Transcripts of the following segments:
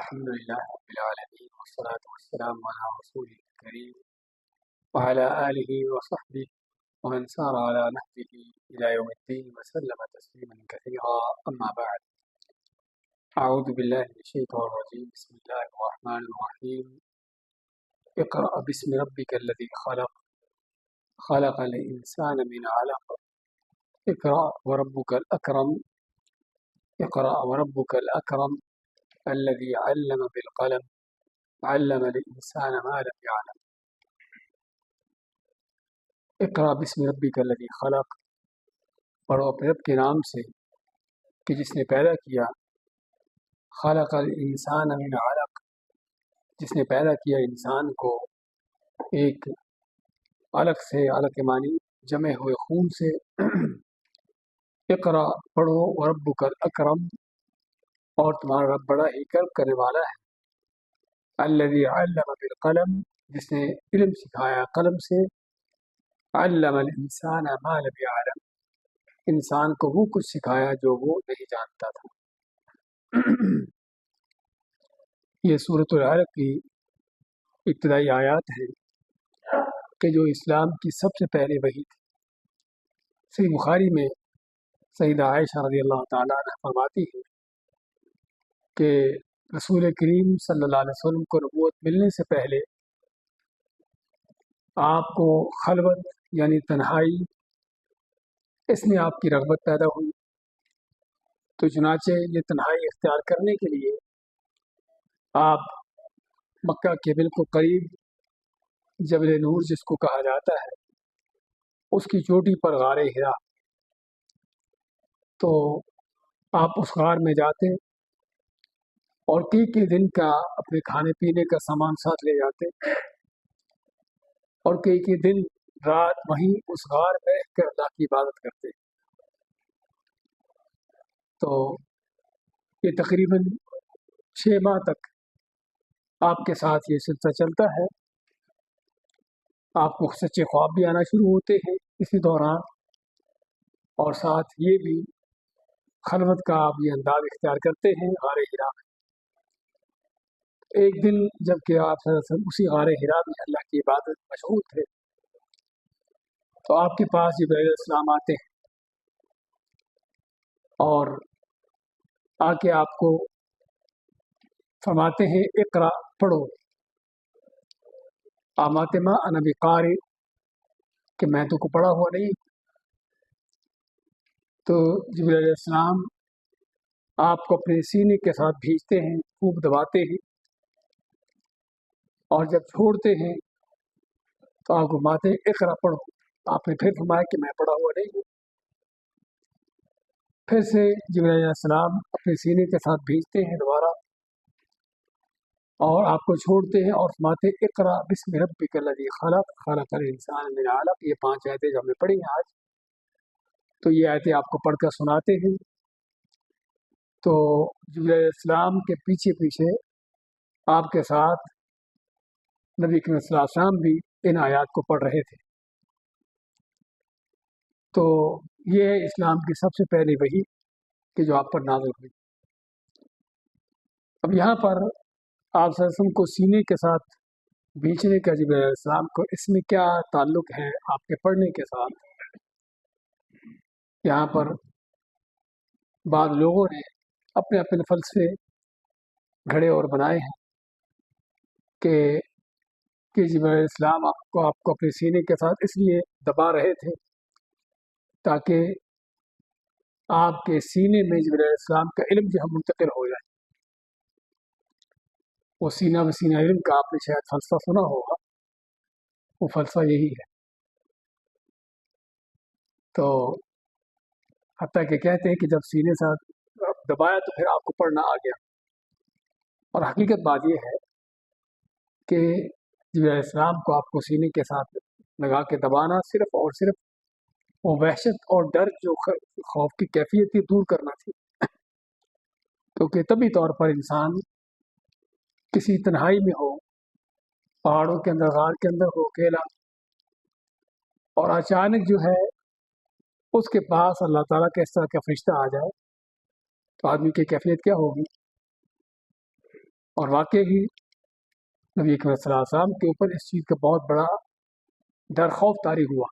الحمد لله رب العالمين والصلاة والسلام على رسوله الكريم وعلى آله وصحبه ومن سار على نهجه إلى يوم الدين وسلم تسليما كثيرا. أما بعد، أعوذ بالله من الشيطان الرجيم. بسم الله الرحمن الرحيم. اقرأ باسم ربك الذي خلق خلق الإنسان من علق اقرأ وربك الأكرم اقرأ وربك الأكرم الذي علم بالقلم علم الإنسان ما لم يعلم. اقرأ باسم ربک الذی خلق، پڑھو اپنے رب کے نام سے کہ جس نے پیدا کیا. خلق الانسان من علق، جس نے پیدا کیا انسان کو ایک علق سے، علق معنی جمع ہوئے خون سے. اقرأ پڑھو وربک الاکرم، اور تمہارا رب بڑا ہی کرم کرنے والا ہے. الذی علم بالقلم، جس نے علم سکھایا قلم سے. علم الانسان ما لم يعلم، انسان کو وہ کچھ سکھایا جو وہ نہیں جانتا تھا. یہ سورۃ العلق کی ابتدائی آیات ہیں کہ جو اسلام کی سب سے پہلے وحی تھی. صحیح بخاری میں سیدہ عائشہ رضی اللہ تعالیٰ عنہ فرماتی ہے کہ رسول کریم صلی اللہ علیہ وسلم کو نبوت ملنے سے پہلے آپ کو خلوت یعنی تنہائی، اس میں آپ کی رغبت پیدا ہوئی. تو چنانچہ یہ تنہائی اختیار کرنے کے لیے آپ مکہ کے بالکل قریب جبل نور جس کو کہا جاتا ہے، اس کی چوٹی پر غار حرا، تو آپ اس غار میں جاتے اور کئی دن کا اپنے کھانے پینے کا سامان ساتھ لے جاتے اور کئی دن رات وہیں اس غار میں رہ کر اللہ کی عبادت کرتے. تو یہ تقریباً 6 ماہ تک آپ کے ساتھ یہ سلسلہ چلتا ہے. آپ کو سچے خواب بھی آنا شروع ہوتے ہیں اسی دوران، اور ساتھ یہ بھی خلوت کا آپ یہ انداز اختیار کرتے ہیں غار حرا میں. ایک دن جب کہ آپ صلی اللہ علیہ وسلم اسی غار حرا میں اللہ کی عبادت مشغول تھے، تو آپ کے پاس جبرائیل علیہ السلام آتے ہیں اور آ کے آپ کو فرماتے ہیں اقرا پڑھو. آماتما انا بقارئ، کہ میں تو کو پڑھا ہوا نہیں. تو جبرائیل علیہ السلام آپ کو اپنے سینے کے ساتھ بھیجتے ہیں، خوب دباتے ہیں، اور جب چھوڑتے ہیں تو آپ کو فرماتے ہیں اقرا پڑھو. آپ نے پھر فرمایا کہ میں پڑھا ہوا نہیں ہوں. پھر سے جبرائیل علیہ السلام اپنے سینے کے ساتھ بھیجتے ہیں دوبارہ اور آپ کو چھوڑتے ہیں اور فرماتے ہیں اقرا بسم ربک الذی خلق خلق الانسان من علق. یہ 5 آیتیں جو ہم نے پڑھی ہیں آج، تو یہ آیتیں آپ کو پڑھ کر سناتے ہیں. تو جبرائیل علیہ السلام کے پیچھے پیچھے آپ کے ساتھ نبی کریم صلی اللہ علیہ وسلم بھی ان آیات کو پڑھ رہے تھے. تو یہ ہے اسلام کی سب سے پہلی وحی کہ جو آپ پر نازل ہوئی. اب یہاں پر آپ صلی اللہ علیہ وسلم کو سینے کے ساتھ بھیجنے کا جبرائیل علیہ السلام کو، اس میں کیا تعلق ہے آپ کے پڑھنے کے ساتھ؟ یہاں پر بعض لوگوں نے اپنے اپنے فلسفے گھڑے اور بنائے ہیں کہ جبرائیل علیہ السلام آپ کو اپنے سینے کے ساتھ اس لیے دبا رہے تھے تاکہ آپ کے سینے میں جبرائیل علیہ السلام کا علم جو ہے منتقل ہو جائے. وہ سینہ بسینہ علم کا آپ نے شاید فلسفہ سنا ہوگا، وہ فلسفہ یہی ہے. تو حتیٰ کہ کہتے ہیں کہ جب سینے سے دبایا تو پھر آپ کو پڑھنا آ گیا. اور حقیقت بات یہ ہے کہ جبرائیل علیہ السلام کو آپ کو سینے کے ساتھ لگا کے دبانا صرف اور صرف وہ وحشت اور ڈر جو خوف کی کیفیت تھی دور کرنا تھی. کیونکہ طبی طور پر انسان کسی تنہائی میں ہو، پہاڑوں کے اندر، غار کے اندر ہو اکیلا، اور اچانک جو ہے اس کے پاس اللہ تعالیٰ کا اس طرح کا فرشتہ آ جائے تو آدمی کی کیفیت کیا ہوگی؟ اور واقعی ہی نبی کریم صلی اللہ علیہ وسلم کے اوپر اس چیز کا بہت بڑا ڈر خوف طاری ہوا،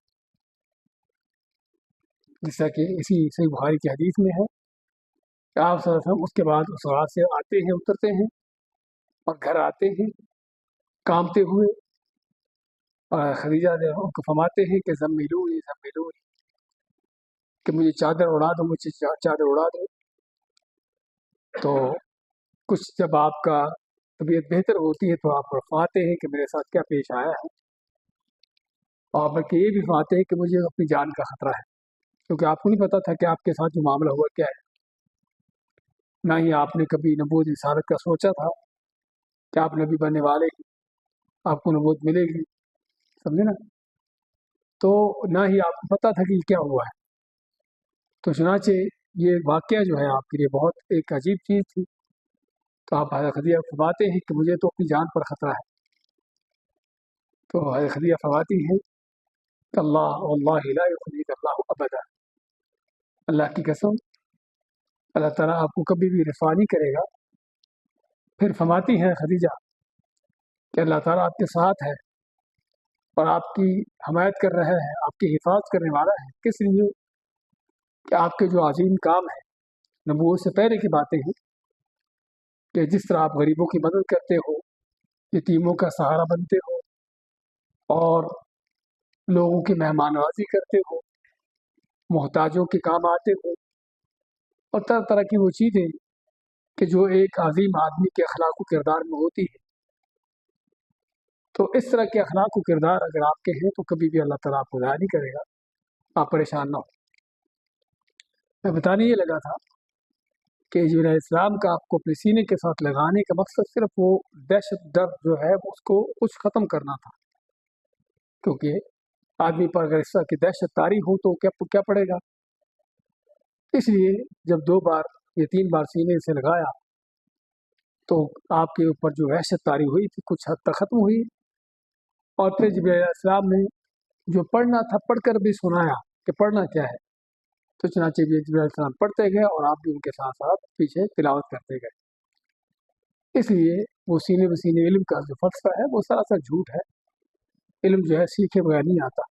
جیسا کہ اسی صحیح بخاری کی حدیث میں ہے کہ آپ صلی اللہ علیہ وسلم اس کے بعد اس رات سے آتے ہیں، اترتے ہیں اور گھر آتے ہیں کامتے ہوئے، اور خدیجہ نے ان کو فرماتے ہیں کہ زمیلونی زمیلونی، کہ مجھے چادر اڑا دو، مجھے چادر اڑا دو۔ تو کچھ جب آپ کا طبیعت بہتر ہوتی ہے تو آپ فرماتے ہیں کہ میرے ساتھ کیا پیش آیا ہے، اور بلکہ یہ بھی فرماتے ہیں کہ مجھے اپنی جان کا خطرہ ہے، کیونکہ آپ کو نہیں پتا تھا کہ آپ کے ساتھ جو معاملہ ہوا کیا ہے، نہ ہی آپ نے کبھی نبوت رسالت کا سوچا تھا کہ آپ نبی بننے والے ہیں، آپ کو نبوت ملے گی، سمجھے نا، تو نہ ہی آپ کو پتا تھا کہ کیا ہوا ہے۔ تو چنانچہ یہ واقعہ جو ہے آپ کے لیے بہت ایک عجیب چیز تھی، تو آپ حضرت خدیجہ فرماتے ہیں کہ مجھے تو اپنی جان پر خطرہ ہے۔ تو حضرت خدیجہ فرماتی ہیں کہ اللہ واللہ لا یخزیک اللہ ابدا، اللہ کی قسم اللہ تعالیٰ آپ کو کبھی بھی رسوا نہیں کرے گا۔ پھر فرماتی ہیں خدیجہ کہ اللہ تعالیٰ آپ کے ساتھ ہے اور آپ کی حمایت کر رہا ہے، آپ کی حفاظت کرنے والا ہے، کس لیے کہ آپ کے جو عظیم کام ہے، نبوت سے پہلے کی باتیں ہیں، کہ جس طرح آپ غریبوں کی مدد کرتے ہو، یتیموں کا سہارا بنتے ہو، اور لوگوں کی مہمان نوازی کرتے ہو، محتاجوں کے کام آتے ہو، اور طرح طرح کی وہ چیزیں کہ جو ایک عظیم آدمی کے اخلاق و کردار میں ہوتی ہے۔ تو اس طرح کے اخلاق و کردار اگر آپ کے ہیں تو کبھی بھی اللہ تعالیٰ آپ کو ضائع نہیں کرے گا، آپ پریشان نہ ہو۔ میں بتانے یہ لگا تھا کہ جبرائیل علیہ السلام کا آپ کو اپنے سینے کے ساتھ لگانے کا مقصد صرف وہ دہشت درد جو ہے اس کو کچھ ختم کرنا تھا، کیونکہ آدمی پر اگر اس طرح کی دہشت طاری ہو تو کیا پڑے گا۔ اس لیے جب 2 بار یا 3 بار سینے سے لگایا تو آپ کے اوپر جو وحشت طاری ہوئی تھی کچھ حد تک ختم ہوئی، اور پھر جبرائیل علیہ السلام نے جو پڑھنا تھا پڑھ کر بھی سنایا کہ پڑھنا کیا ہے، تو چنانچہ جبرائیل علیہ السلام پڑھتے گئے اور آپ بھی ان کے ساتھ ساتھ پیچھے تلاوت کرتے گئے۔ اس لیے وہ سینے بسینے علم کا جو فلسفہ ہے وہ سراسر جھوٹ ہے، علم جو ہے سیکھے بغیر نہیں آتا۔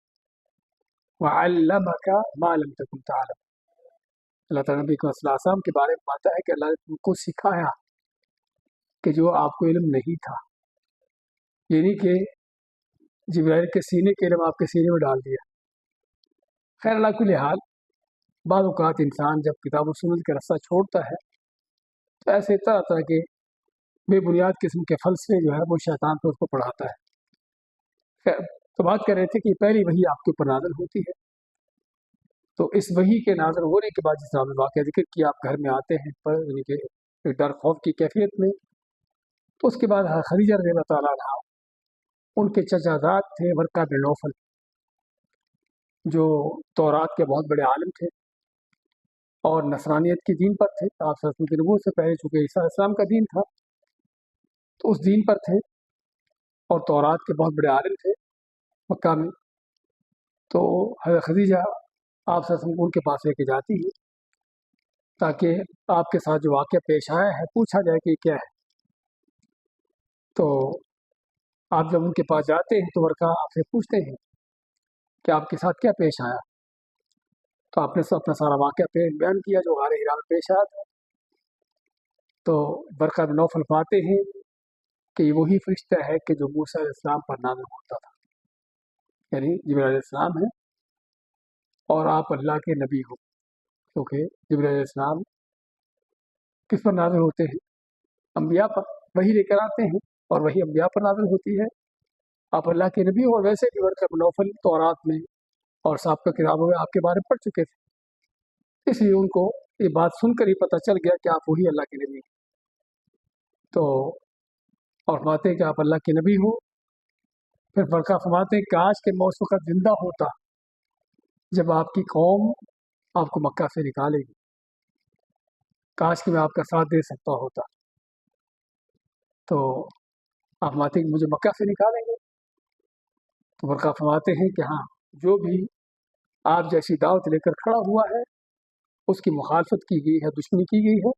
وَعَلَّمَكَ مَا لَمْ تَكُنْ تَعْلَمُ، اللہ تعالیٰ نبی صلی اللہ علیہ وسلم کے بارے میں بات ہے کہ اللہ نے ان کو سکھایا کہ جو آپ کو علم نہیں تھا، یعنی کہ جبرائیل کے سینے کے علم آپ کے سینے میں ڈال دیا۔ خیر اللہ کل حال، بعض اوقات انسان جب کتاب و سنت کا رستہ چھوڑتا ہے تو ایسے طرح طرح کے بے بنیاد قسم کے فلسفے جو ہے وہ شیطان پہ اس کو پڑھاتا ہے۔ خیر تو بات کر رہے تھے کہ پہلی وحی آپ کے اوپر نازل ہوتی ہے، تو اس وحی کے نازل ہونے کے بعد جس طرح میں واقعہ ذکر کیا، آپ گھر میں آتے ہیں پر یعنی کہ ایک ڈر خوف کی کیفیت میں، تو اس کے بعد خدیجہ رضی اللہ تعالیٰ عنہا، ان کے چچا زاد تھے ورقہ بن نوفل، جو تورات کے بہت بڑے عالم تھے اور نصرانیت کی دین پر تھے۔ آپ صلی اللہ علیہ وسلم کی نبوت سے پہلے چونکہ عیسیٰ علیہ السلام کا دین تھا تو اس دین پر تھے، اور تورات کے بہت بڑے عالم تھے مکہ میں۔ تو حضرت خدیجہ آپ صلی اللہ علیہ وسلم کو ان کے پاس لے کے جاتی ہے تاکہ آپ کے ساتھ جو واقعہ پیش آیا ہے پوچھا جائے کہ یہ کیا ہے۔ تو آپ جب ان کے پاس جاتے ہیں تو ورقہ آپ سے پوچھتے ہیں کہ آپ کے ساتھ کیا پیش آیا، تو آپ نے اپنا سارا واقعہ بیان کیا جو غار حرا میں پیش آیا تھا۔ تو ورقہ بن نوفل پاتے ہیں کہ یہ وہی فرشتہ ہے کہ جو موسیٰ علیہ السلام پر نازل ہوتا تھا، یعنی جبرائیل علیہ السلام ہے اور آپ اللہ کے نبی ہو، کیونکہ جبرائیل علیہ السلام کس پر نازل ہوتے ہیں؟ انبیاء پر، وہی لے کر آتے ہیں اور وہی انبیاء پر نازل ہوتی ہے۔ آپ اللہ کے نبی ہو، اور ویسے بھی ورقہ بن نوفل تورات میں اور سابقہ کتابوں میں آپ کے بارے میں پڑھ چکے تھے، اس لیے ان کو یہ بات سن کر ہی پتہ چل گیا کہ آپ وہی اللہ کے نبی ہیں۔ تو اور فرماتے ہیں کہ آپ اللہ کے نبی ہو۔ پھر ورقہ فرماتے ہیں کہ آج کے میں اس وقت زندہ ہوتا جب آپ کی قوم آپ کو مکہ سے نکالے گی، کاش کہ میں آپ کا ساتھ دے سکتا ہوتا۔ تو آپ فرماتے ہیں کہ مجھے مکہ سے نکالیں گے؟ تو ورقہ فرماتے ہیں کہ ہاں، جو بھی آپ جیسی دعوت لے کر کھڑا ہوا ہے، اس کی مخالفت کی گئی ہے، دشمنی کی گئی ہے،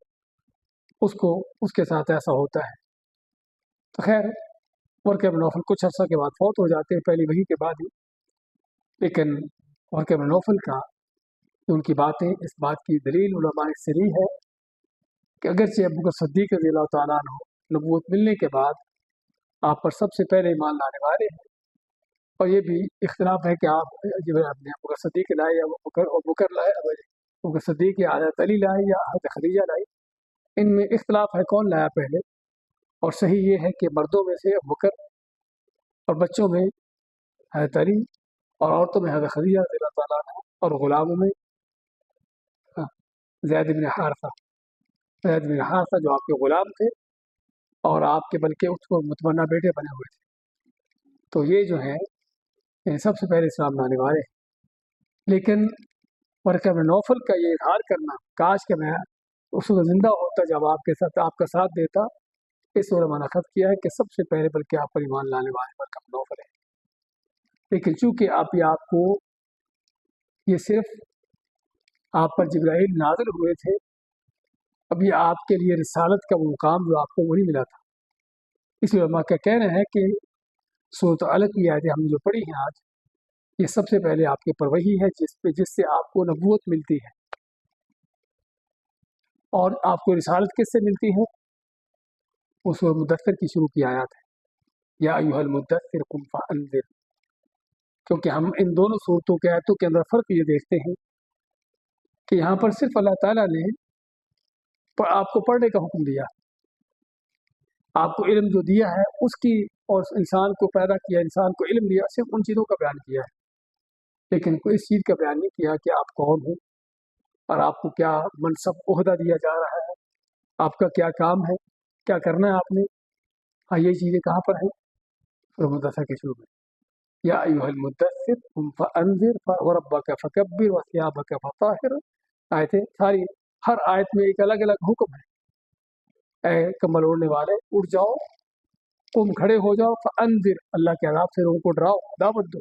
اس کو اس کے ساتھ ایسا ہوتا ہے۔ تو خیر ورقہ بن نوفل کچھ عرصہ کے بعد فوت ہو جاتے ہیں، پہلی وحی کے بعد ہی. لیکن ورقہ بن نوفل کا ان کی باتیں، اس بات کی دلیل علماء نے سے لی ہے کہ اگرچہ ابو بکر صدیق رضی اللہ تعالیٰ عنہ نبوت ملنے کے بعد آپ پر سب سے پہلے ایمان لانے والے ہیں، اور یہ بھی اختلاف ہے کہ آپ جو ہے اپنے ابو بکر صدیق لائے یا ابو بکر لائے، ابو بکر صدیق یا حضرت علی لائے یا حضرت خدیجہ لائی، ان میں اختلاف ہے کون لایا پہلے. اور صحیح یہ ہے کہ مردوں میں سے ابو بکر، اور بچوں میں حضرت علی، اور عورتوں میں حضرت خدیجہ رضی اللہ تعالیٰ عنہ، اور غلاموں میں زید بن حارثہ جو آپ کے غلام تھے اور آپ کے بلکہ اس کو متمنہ بیٹے بنے ہوئے تھے. تو یہ جو ہے سب سے پہلے اسلام لانے والے ہیں. لیکن ورقہ بن نوفل کا یہ اظہار کرنا، کاش کہ میں اس وقت زندہ ہوتا جب آپ کے ساتھ آپ کا ساتھ دیتا، اس علماء نے خط کیا ہے کہ سب سے پہلے بلکہ آپ پر ایمان لانے والے ورقہ بن نوفل ہے. لیکن چونکہ آپ کو یہ صرف آپ پر جبرائیل نازل ہوئے تھے، اب یہ آپ کے لیے رسالت کا وہ مقام جو آپ کو وہی ملا تھا. اس علماء کا کہنا ہے کہ سورۃ علق کی آیتیں ہم جو پڑھی ہیں آج، یہ سب سے پہلے آپ کے پر وحی ہے جس سے آپ کو نبوت ملتی ہے. اور آپ کو رسالت کس سے ملتی ہے؟ وہ سورۃ مدثر کی شروع کی آیات ہے، یا ایھا المدثر قم فانذر. کیونکہ ہم ان دونوں صورتوں کے آیتوں کے اندر فرق یہ دیکھتے ہیں کہ یہاں پر صرف اللہ تعالیٰ نے آپ کو پڑھنے کا حکم دیا، آپ کو علم جو دیا ہے اس کی، اور انسان کو پیدا کیا، انسان کو علم دیا، صرف ان چیزوں کا بیان کیا ہے. لیکن کوئی اس چیز کا بیان نہیں کیا کہ آپ کون ہو اور آپ کو کیا منصب عہدہ دیا جا رہا ہے، آپ کا کیا کام ہے، کیا کرنا ہے آپ نے. ہاں یہ چیزیں کہاں پر ہیں؟ سورۃ مدثر کے شروع میں، یا ایھا المدثر قم فانذر وربک فکبر وثیابک فطہر. آیتیں ساری، ہر آیت میں ایک الگ الگ حکم ہے. اے کمبل اوڑھنے والے اٹھ جاؤ، قم کھڑے ہو جاؤ، فانذر اللہ کے عذاب سے لوگوں کو ڈراؤ، دعوت دو.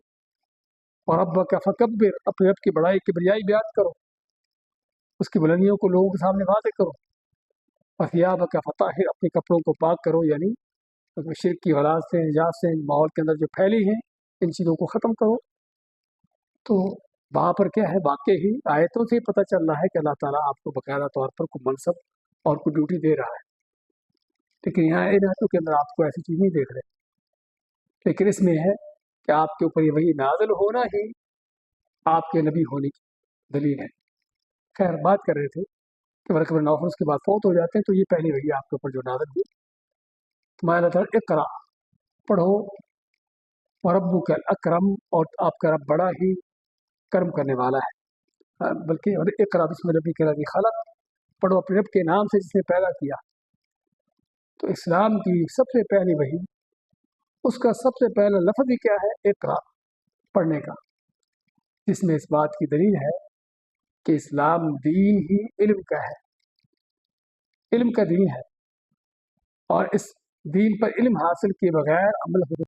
وربک فکبر اپنے رب کی بڑائی کبریائی بیان کرو، اس کی بلندیوں کو لوگوں کے سامنے واضح کرو. وثیابک فطہر اپنے کپڑوں کو پاک کرو، یعنی شرک کی اولاد سے، نجات سے، ماحول کے اندر جو پھیلی ہیں ان چیزوں کو ختم کرو. تو وہاں پر کیا ہے، واقعی ہی آیتوں سے پتہ چل رہا ہے کہ اللہ تعالیٰ آپ کو باقاعدہ طور پر کوئی منصب اور کوئی ڈیوٹی دے رہا ہے. لیکن یہاں ان آیتوں کے اندر آپ کو ایسی چیز نہیں دیکھ رہے. لیکن اس میں ہے کہ آپ کے اوپر یہ وحی نازل ہونا ہی آپ کے نبی ہونے کی دلیل ہے. خیر بات کر رہے تھے کہ ورقہ بن نوفل اس کے بعد فوت ہو جاتے ہیں، تو یہ پہلی وحی آپ کے اوپر جو نازل ہوئی، تمہارا اللہ تعالیٰ اقرا پڑھو، وربک الاکرم، اور آپ کا رب بڑا ہی کرم کرنے والا ہے. بلکہ اقرا بسم ربک الذی خلق، پڑھو اپنے رب کے نام سے جس نے پیدا کیا. تو اسلام کی سب سے پہلی وحی، اس کا سب سے پہلا لفظ ہی کیا ہے؟ اقرا، پڑھنے کا، جس میں اس بات کی دلیل ہے کہ اسلام دین ہی علم کا ہے، علم کا دین ہے، اور اس دین پر علم حاصل کیے بغیر عمل ہو،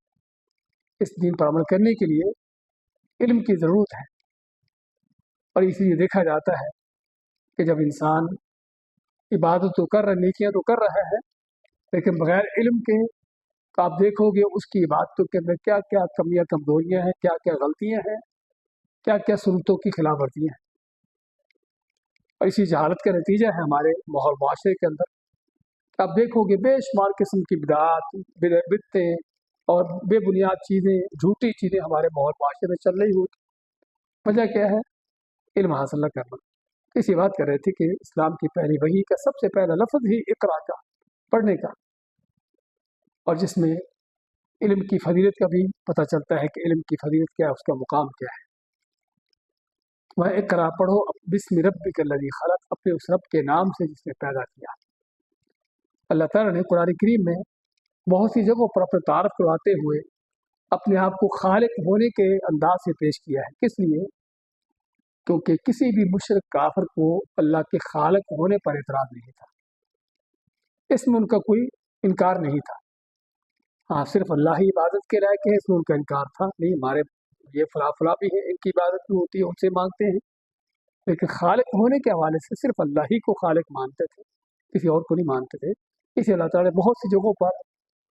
اس دین پر عمل کرنے کے لیے علم کی ضرورت ہے. اور اس لیے دیکھا جاتا ہے کہ جب انسان عبادت تو کر رہا، نیکیاں تو کر رہا ہے، لیکن بغیر علم کے آپ دیکھو گے اس کی عبادتوں کے اندر کیا کیا کمیاں کمزوریاں ہیں، کیا کیا غلطیاں ہیں، کیا کیا سنتوں کی خلاف ورزیاں ہیں. اور اسی جہالت کا نتیجہ ہے ہمارے ماحول معاشرے کے اندر. آپ دیکھو گے بے شمار قسم کی بدعات، بدعتیں اور بے بنیاد چیزیں، جھوٹی چیزیں ہمارے ماحول معاشرے میں چل رہی ہوتی. وجہ کیا ہے؟ علم حاصل نہ کرنا. اسی بات کر رہے تھے کہ اسلام کی پہلی وحی کا سب سے پہلا لفظ ہی اقرا کا، پڑھنے کا، اور جس میں علم کی فضیلت کا بھی پتہ چلتا ہے کہ علم کی فضیلت کیا ہے، اس کا مقام کیا ہے. وہ اقرا پڑھو بسم ربک الذی خلق، اپنے اس رب کے نام سے جس نے پیدا کیا. اللہ تعالیٰ نے قرآن کریم میں بہت سی جگہوں پر اپنے تعارف کرواتے ہوئے اپنے آپ کو خالق ہونے کے انداز سے پیش کیا ہے. کس لیے؟ کیونکہ کسی بھی مشرک کافر کو اللہ کے خالق ہونے پر اعتراض نہیں تھا، اس میں ان کا کوئی انکار نہیں تھا. ہاں صرف اللہ ہی عبادت کے لائق ہے، اس میں ان کا انکار تھا، نہیں ہمارے یہ فلاں فلاں بھی ہیں، ان کی عبادت بھی ہوتی ہے، ان سے مانگتے ہیں. لیکن خالق ہونے کے حوالے سے صرف اللہ ہی کو خالق مانتے تھے، کسی اور کو نہیں مانتے تھے. اسی اللہ تعالیٰ نے بہت سی جگہوں پر